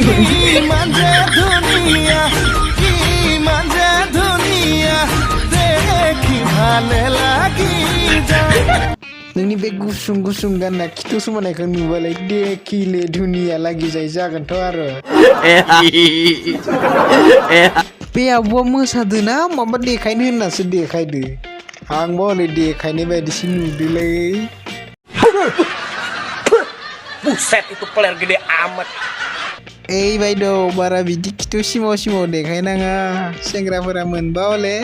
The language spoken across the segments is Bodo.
manja dunia manja dunia dekhi bhale lagi नोंनि बे गुसुं गुसुं गानना खिथु समायनायखौ नुबालाय देखिले दुनिया लागि जागोनथ' आरो बे आब'आ मोसादोना माबा देखायनो होननासो देखायदो आंबो हनै देखायनाय बायदिसो नुदोलै buset itu player gede amat बायद' बारा बिदि खिथु सिमाव सिमाव देखायनाङा सेंग्राफोरा मोनबा हले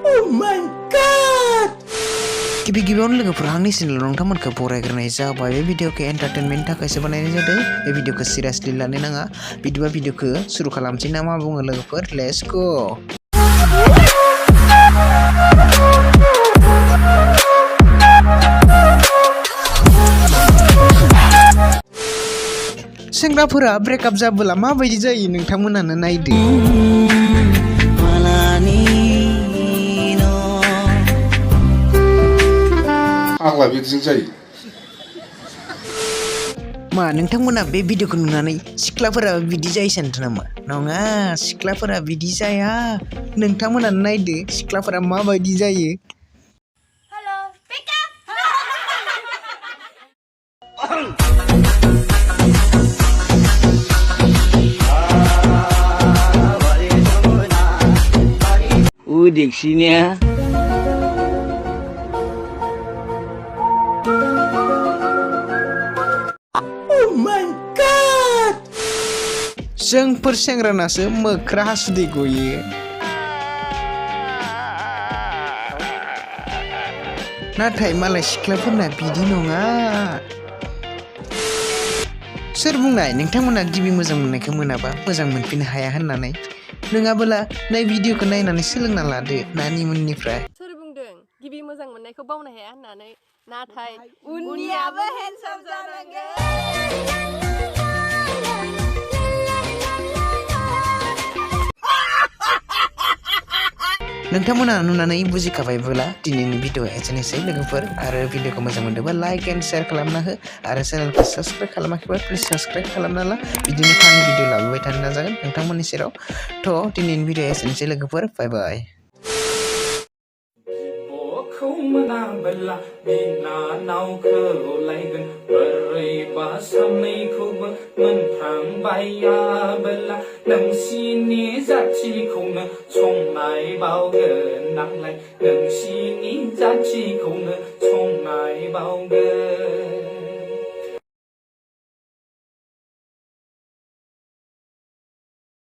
Oh my god! गिबियावनो लोगोफोरा आंनि चेनेलाव नोंथांमोनखौ बरायग्रोनाय जाबाय बे भिडिअखौ एन्टारटेनमेन्टनि थाखायसो बानायनाय जादों बे भिडिअखौ सिरियासलि लानो नाङा बिदिबा भिडिअखौ सुरु खालामसै ना मा बुङो लोगोफोर लेट्स गो सेंग्राफोरा ब्रेकआप जाबोला माबायदि जायो नोंथांमोनानो नायदो आगला बिदिजों जायो मा नोंथांमोना बे भिडिअखौ नुनानै सिख्लाफोरा बिदि जायो सानदों नामा नङा सिख्लाफोरा बिदि जाया नोंथांमोनानो नायदो सिख्लाफोरा माबायदि जायो hello pickup diksinya Oh my god जोंफोर सेंग्रानासो मोख्रा हासुदै गयो नाथाय मालाय सिख्लाफोरना बिदि नङा सोर बुंनाय नोंथांमोना गिबि मोजां मोननायखौ मोनाबा मोजां मोनफिननो हाया होननानै नङाबोला नै भिडिअखौ नायनानै सोलोंना लादो नानिमोननिफ्राय सोर बुंदों गिबि मोजां मोननायखौ बावनो हाया होननानै नाथाय उननियाबो हेन्डसाम जानांगोन नोंथांमोना नुनानै बुजिखाबायबोला दिनैनि भिडिअआ एसेनोसै लोगोफोर आरो भिडिअखौ मोजां मोनदोंबा लाइक एन्ड शेयार खालामना हो आरो चेनेलखौ साबस्क्राइब खालामाखैबा प्लिज साबस्क्राइब खालामना ला बिदिनो फानि भिडिअ लाबोबाय थानो नाजागोन नोंथांमोननि सेराव थ' दिनैनि भिडिअआ एसेनोसै लोगोफोर बाय बाय मोनाबोला बिनानावखौ लायगोन बोरैबा सानैखौबो मोनफ्रांबायाबोला नोंसिनि जाथिखौनो संनाय बावगोन नांलाय नोंसिनि जाथिखौनो संनाय बावगोन